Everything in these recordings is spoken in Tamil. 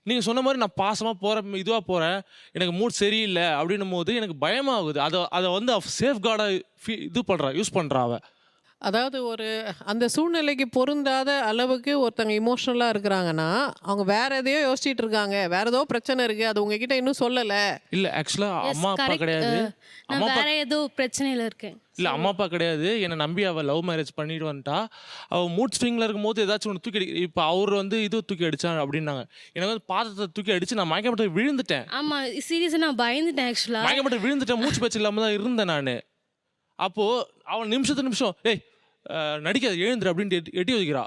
நீங்கள் சொன்ன மாதிரி நான் பாசமாக போகிறேன், இதுவாக போகிறேன், எனக்கு மூட் சரியில்லை அப்படின்னும் போது எனக்கு பயமாகுது. அதை வந்து சேஃப் கார்டாக இது பண்ணுறா, யூஸ் பண்ணுறா அவ. அதாவது அந்த சூழ்நிலைக்கு பொருந்தாத அளவுக்கு ஒருத்தங்க இமோஷனலாக இருக்கிறாங்கன்னா, அவங்க வேற எதையோ யோசிச்சுட்டு இருக்காங்க. வேற ஏதோ பிரச்சனை இருக்கு. அது உங்ககிட்ட இன்னும் சொல்லலை. இல்லை ஆக்சுவலாக அம்மா அப்பா கிடையாது. நான் வேற ஏதோ பிரச்சனையில இருக்கேன். இல்லை அம்மா அப்பா கிடையாது. என்னை நம்பி அவள் லவ் மேரேஜ் பண்ணிட்டு வந்துட்டா. அவள் மூட் ஸ்விங்கில் இருக்கும்போது ஏதாச்சும் ஒன்று தூக்கி இப்போ அவர் வந்து இது தூக்கி அடிச்சான் அப்படின்னாங்க. எனக்கு வந்து பாத்திரத்தை தூக்கி அடிச்சு நான் மயக்கப்பட்டு விழுந்துட்டேன். ஆமா, சீரியஸா நான் பயந்துட்டேன். ஆக்சுவலா மயக்கப்பட்டு விழுந்துட்டேன். மூச்சு பேச்சு இல்லாமல் தான் இருந்தேன் நான். அப்போது அவன் நிமிஷம் ஏய் நடிக்காது எழுந்துரு அப்படின்ட்டு எட்டி வைக்கிறா.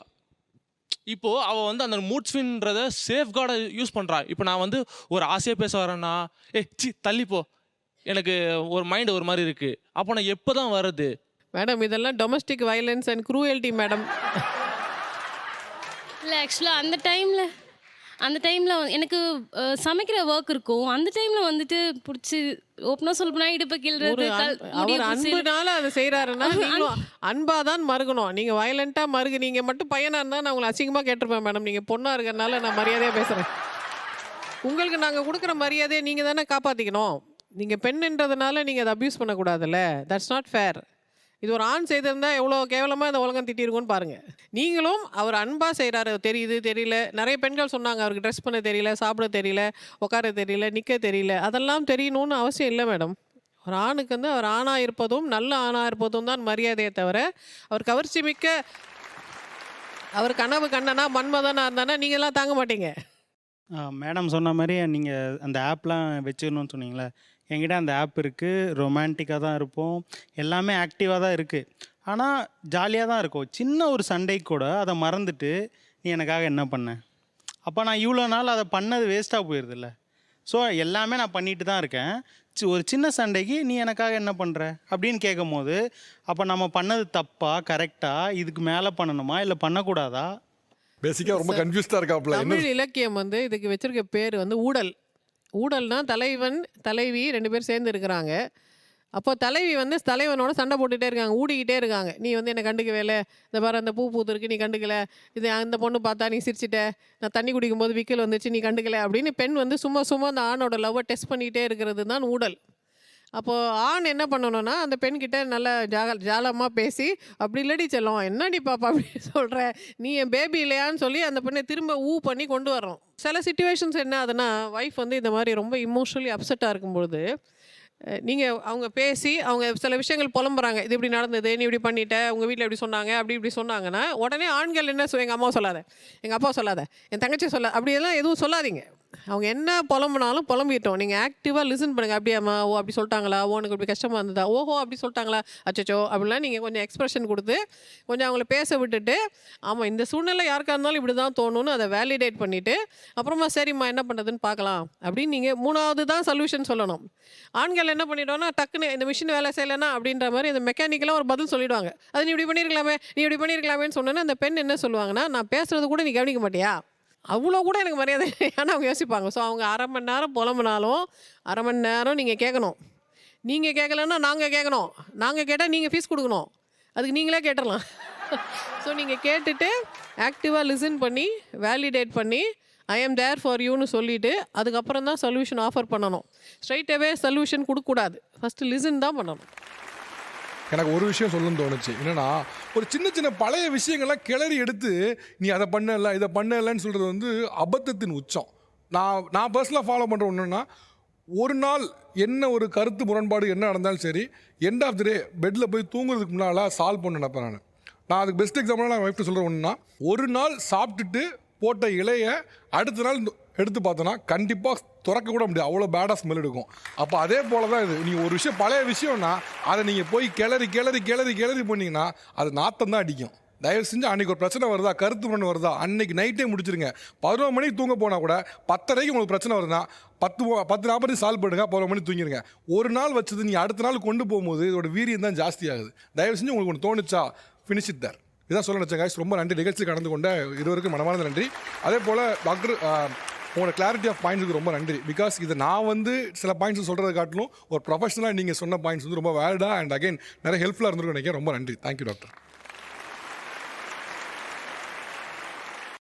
இப்போது அவள் வந்து அந்த மூட் ஸ்வின்றதை சேஃப் கார்டை யூஸ் பண்ணுறா. இப்போ நான் வந்து ஒரு ஆசையாக பேச வரேன்னா, தள்ளிப்போ, எனக்கு ஒரு மைண்டு ஒரு மாதிரி இருக்குது. அப்போ நான் எப்போ தான் வர்றது? மேடம், இதெல்லாம் domestic violence and cruelty madam. இல்லை ஆக்சுவலாக அந்த டைமில் எனக்கு சமைக்கிற ஒர்க் இருக்கும். அந்த டைமில் வந்துட்டு பிடிச்சி ஓப்பனாக சொல்ல போனால் இடுப்பை கீழ்றது. அவர் அன்புனால அதை செய்கிறாருன்னா நீங்களும் அன்பாக தான் மறுக்கணும். நீங்கள் வயலண்ட்டாக நீங்கள் மட்டும் பையனாக இருந்தால் நான் உங்களை அசிங்கமாக கேட்டிருப்பேன் மேடம். நீங்கள் பொண்ணாக இருக்கிறனால நான் மரியாதையாக பேசுகிறேன். உங்களுக்கு நாங்கள் கொடுக்குற மரியாதையை நீங்கள் தானே காப்பாற்றிக்கணும். நீங்கள் பெண்ணுன்றதுனால நீங்கள் அதை அப்யூஸ் பண்ணக்கூடாதுல்ல. That's not fair. இது ஒரு ஆண் செய்திருந்தா எவ்வளோ கேவலமாக இந்த உலகம் திட்டிருக்குன்னு பாருங்கள். நீங்களும் அவர் அன்பாக செய்கிறாரு, தெரியுது தெரியல. நிறைய பெண்கள் சொன்னாங்க அவருக்கு ட்ரெஸ் பண்ண தெரியல, சாப்பிட தெரியல, உட்கார தெரியல, நிற்க தெரியல. அதெல்லாம் தெரியணும்னு அவசியம் இல்லை மேடம். ஒரு ஆணுக்கு வந்து அவர் ஆணாக இருப்பதும் நல்ல ஆணாக இருப்பதும் தான் மரியாதையை தவிர, அவர் கவர்ச்சி மிக்க அவர் கனவு கண்ணனா மன்மதனாக இருந்தானா நீங்கள்லாம் தாங்க மாட்டீங்க. மேடம் சொன்ன மாதிரி நீங்கள் அந்த ஆப்லாம் வச்சுக்கணும்னு சொன்னீங்களே, என்கிட்ட அந்த ஆப் இருக்குது. ரொமான்டிக்காக தான் இருப்போம், எல்லாமே ஆக்டிவாக தான் இருக்குது. ஆனால் ஜாலியாக தான் இருக்கும். சின்ன ஒரு சண்டைக்கு கூட அதை மறந்துட்டு நீ எனக்காக என்ன பண்ண, அப்போ நான் இவ்வளோ நாள் அதை பண்ணது வேஸ்ட்டாக போயிடுதில்ல. ஸோ எல்லாமே நான் பண்ணிட்டு தான் இருக்கேன். ஒரு சின்ன சண்டைக்கு நீ எனக்காக என்ன பண்ணுற அப்படின்னு கேட்கும் போது, அப்போ நம்ம பண்ணது தப்பா கரெக்டா, இதுக்கு மேலே பண்ணணுமா இல்லை பண்ணக்கூடாதா? பேசிக்காக ரொம்ப கன்ஃபியூஸ்டாக இருக்காப்புல. தமிழ் இலக்கியம் வந்து இதுக்கு வச்சிருக்க பேர் வந்து ஊடல். ஊடல்னா தலைவன் தலைவி 2 பேர் சேர்ந்து இருக்கிறாங்க. அப்போ தலைவி வந்து தலைவனோட சண்டை போட்டுகிட்டே இருக்காங்க, ஊடிக்கிட்டே இருக்காங்க. நீ வந்து என்னை கண்டுக்கவே இல்லை, இந்த பாரு அந்த பூ பூத்துருக்கு நீ கண்டுக்கலை, இது அந்த பொண்ணு பார்த்தா நீ சிரிச்சிட்ட, நான் தண்ணி குடிக்கும் போது விக்கல் வந்துச்சு நீ கண்டுக்கலை அப்படின்னு பெண் வந்து சும்மா அந்த ஆணோட லவ்வை டெஸ்ட் பண்ணிகிட்டே இருக்கிறது தான் ஊடல். அப்போது ஆண் என்ன பண்ணணும்னா அந்த பெண்கிட்ட நல்லா ஜாலமாக பேசி, அப்படி இல்லடி செல்லம் என்னடி பாப்பா அப்படின்னு சொல்கிற, நீ என் பேபி இல்லையான்னு சொல்லி அந்த பெண்ணை திரும்ப பண்ணி கொண்டு வரோம். சில சிச்சுவேஷன்ஸ் என்ன ஆகுதுன்னா, ஒய்ஃப் வந்து இந்த மாதிரி ரொம்ப இமோஷனலி அப்செட்டாக இருக்கும்பொழுது அவங்க பேசி அவங்க சில விஷயங்கள் புலம்புறாங்க. இது இப்படி நடந்தது, நீ இப்படி பண்ணிட்ட, உங்கள் வீட்டில் இப்படி சொன்னாங்க, இப்படி சொன்னாங்கன்னா உடனே ஆண்கள் என்ன எங்கள் அம்மாவை சொல்லாத, எங்கள் அப்பா சொல்லாத, என் தங்கச்சி அப்படியெல்லாம் எதுவும் சொல்லாதீங்க. அவங்க என்ன புலம்புனாலும் புலம்பிட்டோம். நீங்கள் ஆக்டிவாக லிசன் பண்ணுங்கள். அப்படியாம்மா, ஓ அப்படி சொல்லிட்டாங்களா, ஓ எனக்கு இப்படி கஷ்டமாக இருந்ததா, ஓஹோ அப்படி சொல்லிட்டாங்களா, அச்சோ அப்படிலாம் நீங்கள் கொஞ்சம் எக்ஸ்ப்ரெஷன் கொடுத்து கொஞ்சம் அவங்கள பேச விட்டுட்டு, ஆமாம் இந்த சூழ்நிலை யாருக்காக இருந்தாலும் இப்படி தான் தோணுன்னு அதை வேலிடேட் பண்ணிவிட்டு அப்புறமா சரிம்மா என்ன பண்ணுறதுன்னு பார்க்கலாம் அப்படின்னு நீங்கள் 3வது தான் சொல்யூஷன் சொல்லணும். ஆண்கள் என்ன பண்ணிட்டோன்னா டக்குன்னு இந்த மிஷின் வேலை செய்யலைன்னா அப்படின்ற மாதிரி இந்த மெக்கானிக்கலாக ஒரு பதில் சொல்லிவிடுவாங்க. அது நீ இப்படி பண்ணியிருக்கலாமேன்னு சொன்னோன்னா அந்த பெண் என்ன சொல்லுவாங்கன்னா, நான் பேசுகிறது கூட நீ கவனிக்க மாட்டியா, அவ்வளோ கூட எனக்கு மரியாதை ஏன்னா அவங்க யோசிப்பாங்க. ஸோ அவங்க 1/2 மணி நேரம் புலம்புனாலும் 1/2 மணி நேரம் நீங்கள் கேட்கணும். நீங்கள் கேட்கலன்னா நாங்கள் கேட்கணும். நாங்கள் கேட்டால் நீங்கள் ஃபீஸ் கொடுக்கணும். அதுக்கு நீங்களே கேட்டுடலாம். ஸோ நீங்கள் கேட்டுட்டு ஆக்டிவாக லிசன் பண்ணி வேலிடேட் பண்ணி ஐ எம் தேர் ஃபார் யூன்னு சொல்லிவிட்டு அதுக்கப்புறம் தான் சொல்யூஷன் ஆஃபர் பண்ணணும். ஸ்ட்ரைட்டாகவே சொல்யூஷன் கொடுக்கக்கூடாது. ஃபஸ்ட்டு லிசன் தான் பண்ணணும். எனக்கு ஒரு விஷயம் சொல்லணும்னு தோணுச்சு. என்னன்னா, ஒரு சின்ன பழைய விஷயங்கள்லாம் கிளறி எடுத்து நீ அதை பண்ணல இதை பண்ணலன்னு சொல்கிறது வந்து அபத்தத்தின் உச்சம். நான் பர்சனலாக ஃபாலோ பண்ணுற ஒன்றுன்னா, ஒரு நாள் என்ன ஒரு கருத்து முரண்பாடு என்ன நடந்தாலும் சரி, எண்ட் ஆஃப் தி டே பெட்டில் போய் தூங்குறதுக்கு முன்னால் சால்வ் பண்ண நினைப்பேன். நான் அதுக்கு பெஸ்ட் எக்ஸாம்பிளாக நான் வைஃப்ட்டு சொல்கிற ஒன்றுனா, ஒரு நாள் சாப்பிட்டுட்டு போட்ட இலையை அடுத்த நாள் எடுத்து பார்த்தோன்னா கண்டிப்பாக துறக்க கூட முடியாது, அவ்வளோ பேடாக ஸ்மெல் எடுக்கும். அப்போ அதே போல் தான் இது. நீங்கள் ஒரு விஷயம் பழைய விஷயம்னா அதை நீங்கள் போய் கிளறி பண்ணிங்கன்னா அது நாத்தம் தான் அடிக்கும். தயவு செஞ்சு அன்றைக்கி ஒரு பிரச்சனை வருதா, கருத்து மண் வருதா, அன்றைக்கி நைட்டே முடிச்சிருங்க. 11 மணிக்கு தூங்க போனால் கூட 10:30 உங்களுக்கு பிரச்சனை வருதுன்னா 10:40 சால்வ் பண்ணுங்க, 11 மணிக்கு தூங்கிடுங்க. ஒரு நாள் வச்சது நீங்கள் அடுத்த நாள் கொண்டு போகும்போது இதோட வீரியம் தான் ஜாஸ்தி ஆகுது. தயவு செஞ்சு உங்களுக்கு ஒன்று தோணுச்சா, ஃபினிஷ் இட் தேர். இதான் சொல்ல நினச்சேன் காய்ஸ். ரொம்ப நன்றி. நிகழ்ச்சி கலந்து கொண்ட இருவருக்கும் மனமார்ந்த நன்றி. அதே போல் டாக்டர் உங்களோட கிளாரிட்டி ஆஃப் பாயிண்ட்ஸுக்கு ரொம்ப நன்றி. பிகாஸ் இது நான் வந்து சில பாயிண்ட்ஸ் சொல்கிறத காட்டிலும் ஒரு ப்ரொஃபஷனலாக நீங்கள் சொன்ன பாயிண்ட்ஸ் வந்து ரொம்ப வேலிடாக அண்ட் அகைன் நிறைய ஹெல்ப்ஃபுல்லாக இருந்திருக்கும் நினைக்கிறேன். ரொம்ப நன்றி. Thank you doctor.